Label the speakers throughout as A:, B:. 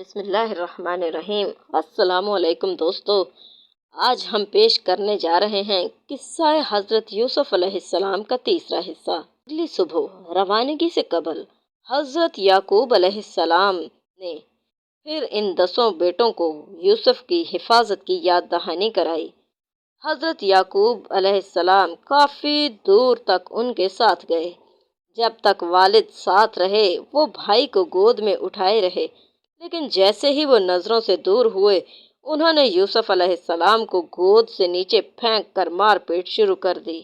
A: بسم اللہ الرحمن الرحیم۔ السلام علیکم دوستو، آج ہم پیش کرنے جا رہے ہیں قصہ حضرت یوسف علیہ السلام کا تیسرا حصہ۔ اگلی صبح روانگی سے قبل حضرت یعقوب علیہ السلام نے پھر ان 10 بیٹوں کو یوسف کی حفاظت کی یاد دہانی کرائی۔ حضرت یعقوب علیہ السلام کافی دور تک ان کے ساتھ گئے۔ جب تک والد ساتھ رہے وہ بھائی کو گود میں اٹھائے رہے، لیکن جیسے ہی وہ نظروں سے دور ہوئے انہوں نے یوسف علیہ السلام کو گود سے نیچے پھینک کر مار پیٹ شروع کر دی۔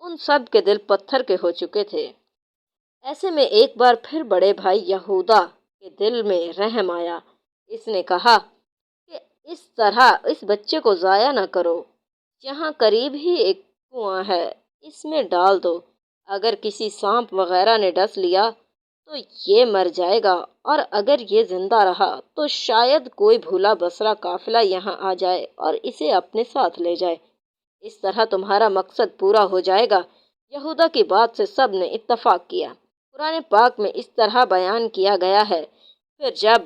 A: ان سب کے دل پتھر کے ہو چکے تھے۔ ایسے میں ایک بار پھر بڑے بھائی یہودا کے دل میں رحم آیا۔ اس نے کہا کہ اس طرح اس بچے کو ضائع نہ کرو، یہاں قریب ہی ایک کنواں ہے، اس میں ڈال دو۔ اگر کسی سانپ وغیرہ نے ڈس لیا تو یہ مر جائے گا، اور اگر یہ زندہ رہا تو شاید کوئی بھولا بسرا قافلہ یہاں آ جائے اور اسے اپنے ساتھ لے جائے۔ اس طرح تمہارا مقصد پورا ہو جائے گا۔ یہودا کی بات سے سب نے اتفاق کیا۔ قرآن پاک میں اس طرح بیان کیا گیا ہے، پھر جب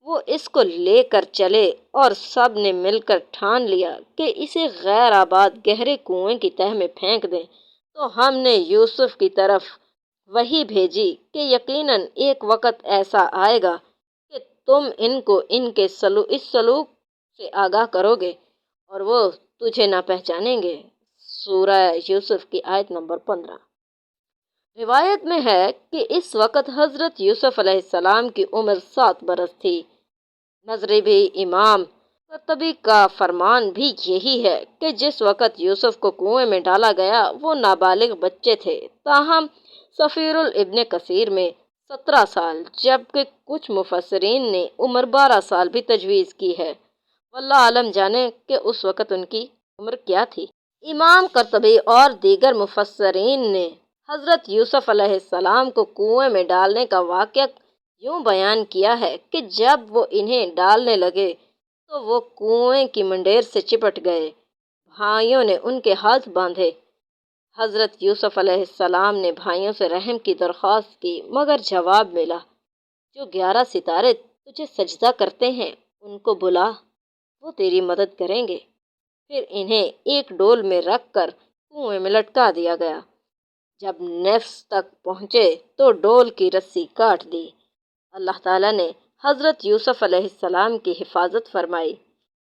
A: وہ اس کو لے کر چلے اور سب نے مل کر ٹھان لیا کہ اسے غیر آباد گہرے کنویں کی تہہ میں پھینک دیں، تو ہم نے یوسف کی طرف وحی بھیجی کہ یقیناً ایک وقت ایسا آئے گا کہ تم ان کو ان کے اس سلوک سے آگاہ کرو گے اور وہ تجھے نہ پہچانیں گے۔ سورہ یوسف کی آیت نمبر 15۔ روایت میں ہے کہ اس وقت حضرت یوسف علیہ السلام کی عمر 7 برس تھی۔ مغربی امام قرطبی کا فرمان بھی یہی ہے کہ جس وقت یوسف کو کنویں میں ڈالا گیا وہ نابالغ بچے تھے، تاہم سفیر ابن کثیر میں 17 سال جبکہ کچھ مفسرین نے عمر 12 سال بھی تجویز کی ہے۔ واللہ عالم جانے کہ اس وقت ان کی عمر کیا تھی۔ امام قرطبی اور دیگر مفسرین نے حضرت یوسف علیہ السلام کو کنویں میں ڈالنے کا واقعہ یوں بیان کیا ہے کہ جب وہ انہیں ڈالنے لگے تو وہ کنویں کی منڈیر سے چپٹ گئے۔ بھائیوں نے ان کے ہاتھ باندھے۔ حضرت یوسف علیہ السلام نے بھائیوں سے رحم کی درخواست کی، مگر جواب ملا، جو 11 ستارے تجھے سجدہ کرتے ہیں ان کو بلا، وہ تیری مدد کریں گے۔ پھر انہیں ایک ڈول میں رکھ کر کنویں میں لٹکا دیا گیا۔ جب نفس تک پہنچے تو ڈول کی رسی کاٹ دی۔ اللہ تعالیٰ نے حضرت یوسف علیہ السلام کی حفاظت فرمائی۔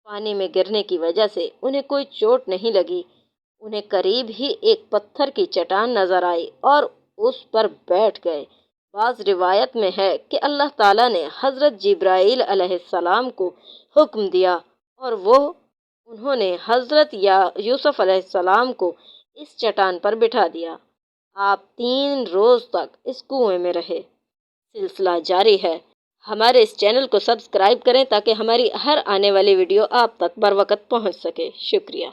A: پانی میں گرنے کی وجہ سے انہیں کوئی چوٹ نہیں لگی۔ انہیں قریب ہی ایک پتھر کی چٹان نظر آئی اور اس پر بیٹھ گئے۔ بعض روایت میں ہے کہ اللہ تعالیٰ نے حضرت جبرائیل علیہ السلام کو حکم دیا اور انہوں نے حضرت یوسف علیہ السلام کو اس چٹان پر بٹھا دیا۔ آپ 3 روز تک اس کنویں میں رہے۔ سلسلہ جاری ہے۔ ہمارے اس چینل کو سبسکرائب کریں تاکہ ہماری ہر آنے والی ویڈیو آپ تک بروقت پہنچ سکے۔ شکریہ۔